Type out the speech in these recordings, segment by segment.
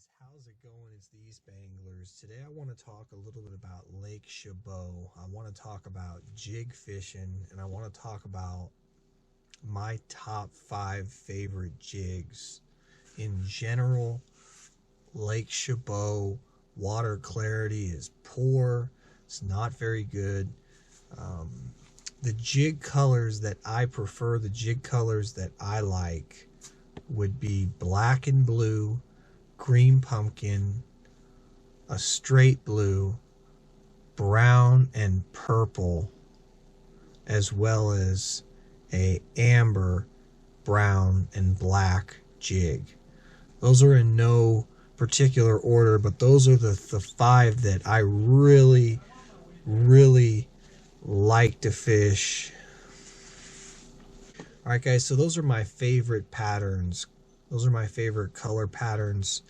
guys, how's it going? It's the EastBayAnglers. Today I want to talk a little bit about Lake Chabot. I want to talk about jig fishing, and I want to talk about my top 5 favorite jigs. In general, Lake Chabot water clarity is poor. It's not very good. The jig colors that I prefer, the jig colors that I like, would be black and blue, green pumpkin, a straight blue, brown and purple, as well as a amber, brown and black jig. Those are in no particular order, but those are the 5 that I really like to fish. Alright guys, so those are my favorite patterns. Those are my favorite color patterns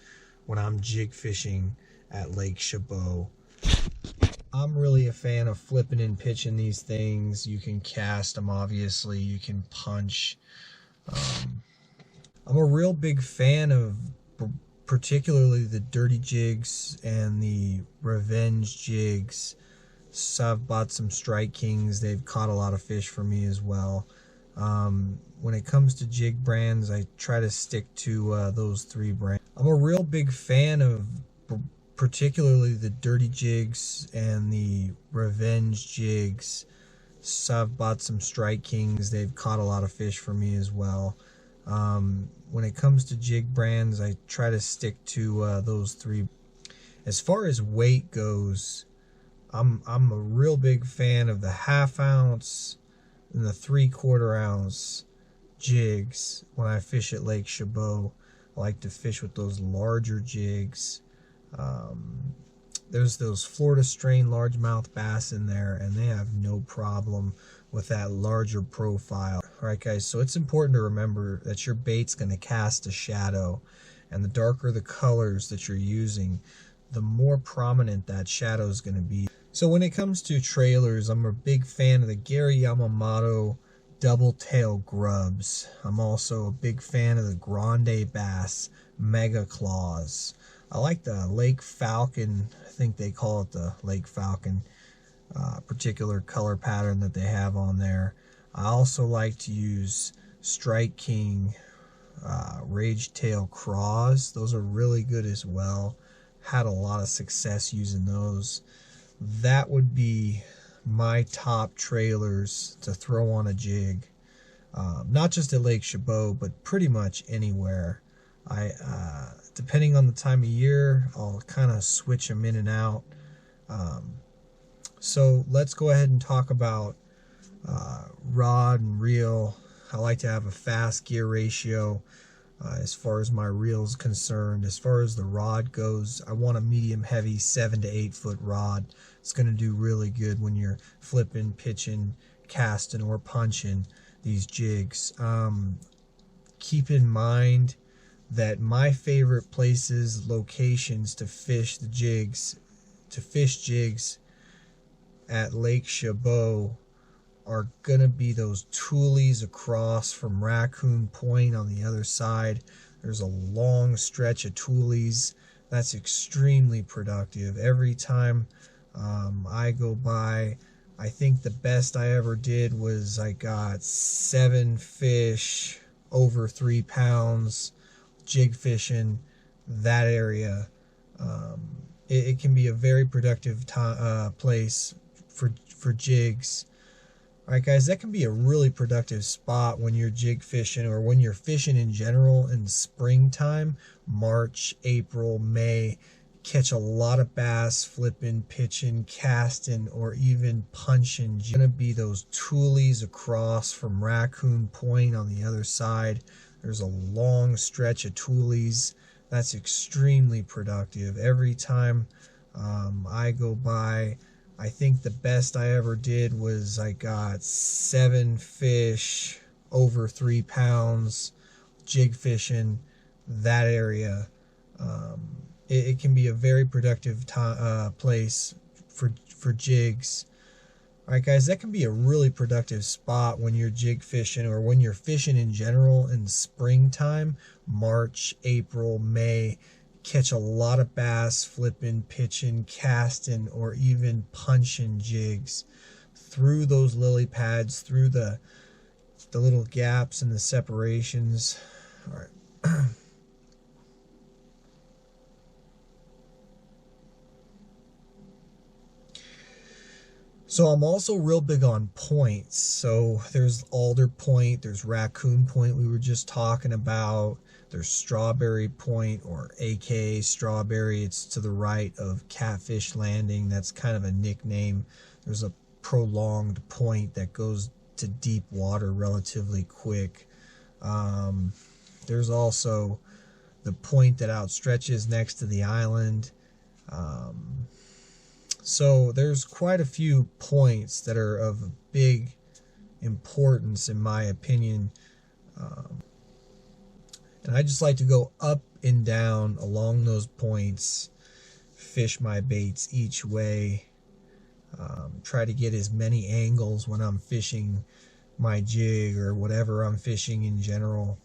when I'm jig fishing at Lake Chabot. I'm really a fan of flipping and pitching these things. You can cast them, obviously. You can punch. I'm a real big fan of particularly the dirty jigs and the revenge jigs. So I've bought some Strike Kings. They've caught a lot of fish for me as well. When it comes to jig brands, I try to stick to those 3 brands. I'm a real big fan of particularly the dirty jigs and the revenge jigs. So I've bought some Strike Kings. They've caught a lot of fish for me as well. When it comes to jig brands, I try to stick to those 3. As far as weight goes, I'm a real big fan of the 1/2 ounce and the 3/4 ounce jigs. When I fish at Lake Chabot, I like to fish with those larger jigs. There's those Florida strain largemouth bass in there, and they have no problem with that larger profile. Alright guys, so it's important to remember that your bait's going to cast a shadow, and the darker the colors that you're using, the more prominent that shadow is going to be. So when it comes to trailers, I'm a big fan of the Gary Yamamoto double tail grubs. I'm also a big fan of the Grande Bass Mega Claws. I like the Lake Falcon, I think they call it the Lake Falcon, particular color pattern that they have on there. I also like to use Strike King Rage Tail Craws. Those are really good as well. Had a lot of success using those. That would be my top trailers to throw on a jig. Not just at Lake Chabot, but pretty much anywhere. Depending on the time of year, I'll kind of switch them in and out. So let's go ahead and talk about rod and reel. I like to have a fast gear ratio as far as my reel is concerned. As far as the rod goes, I want a medium heavy 7 to 8 foot rod. It's going to do really good when you're flipping, pitching, casting, or punching these jigs. Keep in mind that my favorite places, locations to fish the jigs, at Lake Chabot are gonna be those tules across from Raccoon Point on the other side. There's a long stretch of tules that's extremely productive. Every time I go by, I think the best I ever did was I got 7 fish over 3 pounds jig fishing that area. It can be a very productive place for jigs. Alright guys, that can be a really productive spot when you're jig fishing, or when you're fishing in general in springtime, March, April, May. Catch a lot of bass flipping, pitching, casting, or even punching. It's gonna be those tules across from Raccoon Point on the other side. There's a long stretch of tules that's extremely productive. Every time I go by, I think the best I ever did was I got 7 fish over 3 pounds jig fishing that area. It can be a very productive place for jigs. Alright guys, that can be a really productive spot when you're jig fishing, or when you're fishing in general in springtime, March, April, May. catch a lot of bass flipping, pitching, casting, or even punching jigs through those lily pads, through the little gaps and the separations. All right. So I'm also real big on points. So there's Alder Point, there's Raccoon Point we were just talking about, there's Strawberry Point, or aka Strawberry. It's to the right of Catfish Landing. That's kind of a nickname. There's a prolonged point that goes to deep water relatively quick. There's also the point that outstretches next to the island. So there's quite a few points that are of big importance in my opinion. And I just like to go up and down along those points, fish my baits each way, try to get as many angles when I'm fishing my jig or whatever I'm fishing in general.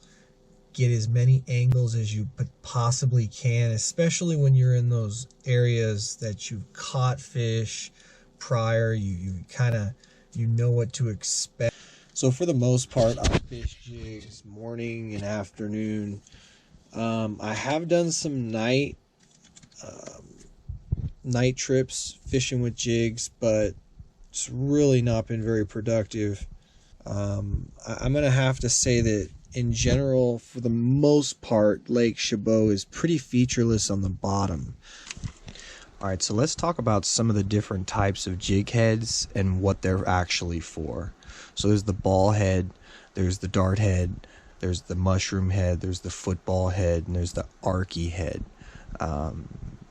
Get as many angles as you possibly can, especially when you're in those areas that you've caught fish prior. You kind of, you know what to expect. So for the most part, I fish jigs morning and afternoon. I have done some night trips fishing with jigs, but it's really not been very productive. I'm gonna have to say that in general, for the most part, Lake Chabot is pretty featureless on the bottom. Alright, so let's talk about some of the different types of jig heads and what they're actually for. So there's the ball head, there's the dart head, there's the mushroom head, there's the football head, and there's the arky head.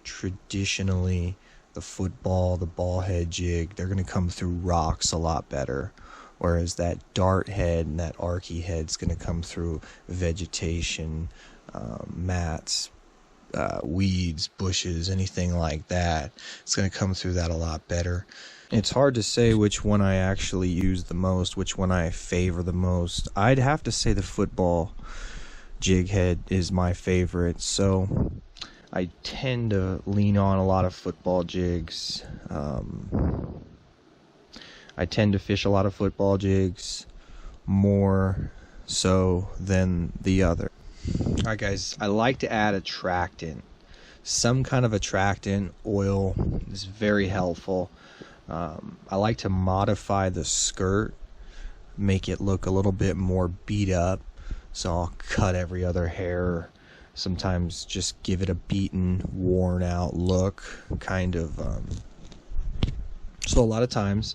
Traditionally, the football, the ball head jig, they're going to come through rocks a lot better. Whereas that dart head and that arky head is going to come through vegetation, mats, weeds, bushes, anything like that. It's going to come through that a lot better. It's hard to say which one I actually use the most, which one I favor the most. I'd have to say the football jig head is my favorite. So I tend to lean on a lot of football jigs. I tend to fish a lot of football jigs more so than the other. Alright guys, I like to add attractant. Some kind of attractant, oil, is very helpful. I like to modify the skirt, make it look a little bit more beat up. So I'll cut every other hair, sometimes just give it a beaten, worn out look, kind of. So a lot of times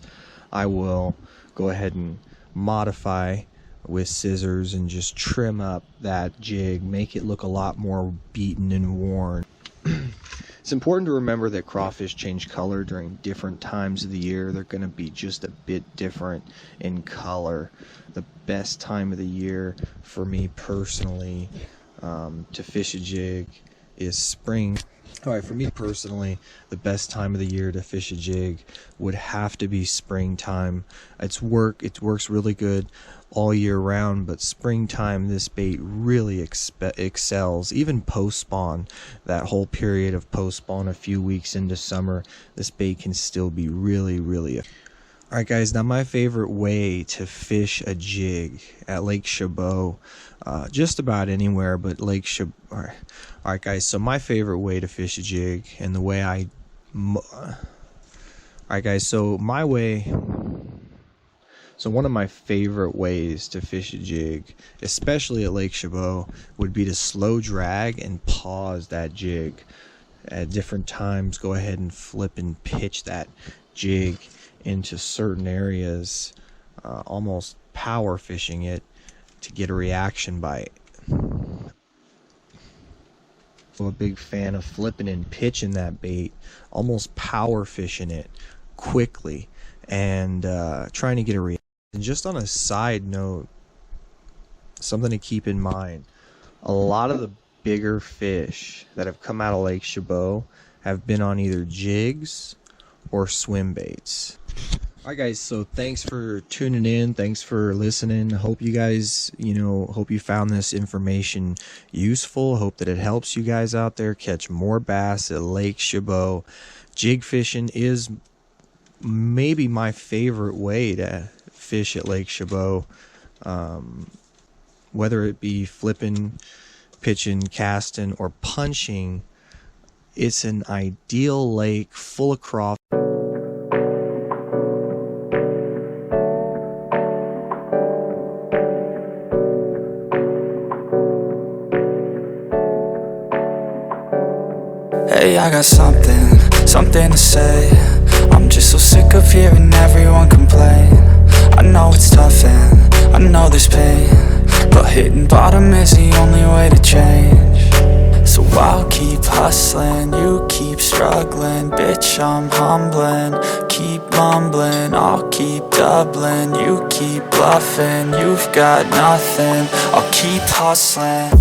I will go ahead and modify with scissors and just trim up that jig, make it look a lot more beaten and worn. It's important to remember that crawfish change color during different times of the year. They're going to be just a bit different in color. The best time of the year for me personally to fish a jig is spring. Alright, for me personally, the best time of the year to fish a jig would have to be springtime. It works really good all year round, but springtime this bait really excels. Even post spawn, that whole period of post spawn a few weeks into summer, this bait can still be really Alright guys, now my favorite way to fish a jig at Lake Chabot, just about anywhere but Lake Chabot. Alright guys, so my favorite way to fish a jig, and the way alright guys, so one of my favorite ways to fish a jig, especially at Lake Chabot, would be to slow drag and pause that jig. At different times, go ahead and flip and pitch that jig into certain areas, almost power fishing it to get a reaction bite. I'm a big fan of flipping and pitching that bait, almost power fishing it quickly, and trying to get a reaction. And just on a side note, something to keep in mind, a lot of the bigger fish that have come out of Lake Chabot have been on either jigs or swim baits. Alright guys, so thanks for tuning in, thanks for listening. Hope you guys, hope you found this information useful. Hope that it helps you guys out there catch more bass at Lake Chabot. Jig fishing is maybe my favorite way to fish at Lake Chabot. Whether it be flipping, pitching, casting, or punching, it's an ideal lake full of crawfish. Hey, I got something to say. I'm just so sick of hearing everyone complain. I know it's tough and I know there's pain, but hitting bottom is the only way to change. So I'll keep hustling, you keep struggling. Bitch, I'm humbling, keep mumbling. I'll keep doubling, you keep bluffing. You've got nothing, I'll keep hustling.